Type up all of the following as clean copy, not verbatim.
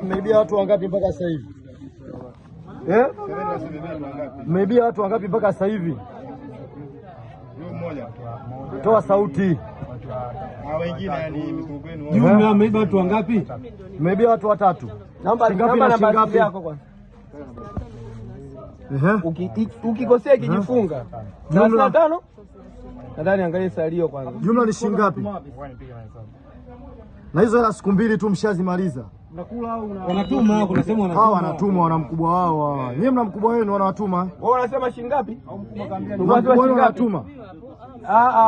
Mmeibia watu wangapi mpaka sasa hivi? Mmeibia watu wangapi mpaka sasa hivi? Toa sauti. Jumla mmeiba watu wangapi? Mmeibia watu watatu. Namba yako kwanza. Ukikosea kijifunga. 35. Nadhani angalia salio kwanza. Jumla ni shilingi ngapi? Na hizo hela siku mbili tu mshazimaliza. Wanatuma, kuna sema wanatuma. Hao wanatuma, wana mkubwa wao. Nyie mna mkubwa wenu wanawatuma. Wewe unasema shilingi ngapi? Mkubwa wenu wanatuma.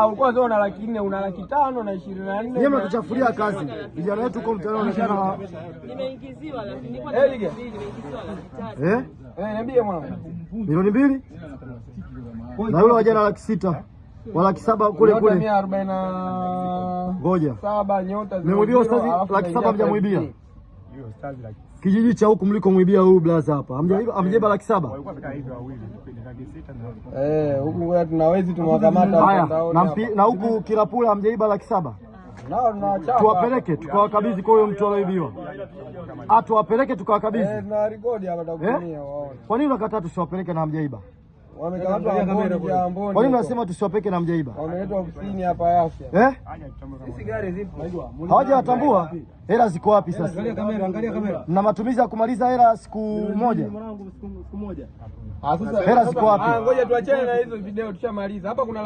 Ulikuwa unasema una 400, una 500 na 24. Nyie mnatuchafulia kazi. Vijana wetu kwa mtaani wanaonekana nimeingiziwa lakini kwa niambie mwana. Milioni 2? Na yule wajana 600. Wala 7 kule kule. 140. Ngoja. 7 nyota. Mmemwibia ustazi 700 mjamuibia. Kijiji cha huku mliko muibia huyu blaza hapa. Amjeba 700. Huku ngoja tunawezi tumewakamata na huku Kirapula amjaiba 700. Tuwapeleke tukawakabidhi kwa huyo mtu aliyeibiwa. Tuwapeleke tukawakabidhi. Na rekodi hapa takutumia waone. Kwa nini unakataa tusiwapeleke na amjaiba? Wamekamatwa Amboni. Kwa nini unasema tusiwapeleke na mjaiba? Wameletwa ofisini hapa Afya. Hizi gari zipo. Hawajatambua. Hela ziko wapi sasa? Angalia kamera. Na matumizi ya kumaliza hela siku moja. Siku moja. Sasa hela ziko wapi? Ngoja tuachane na hizo video tushamaliza. Hapa kuna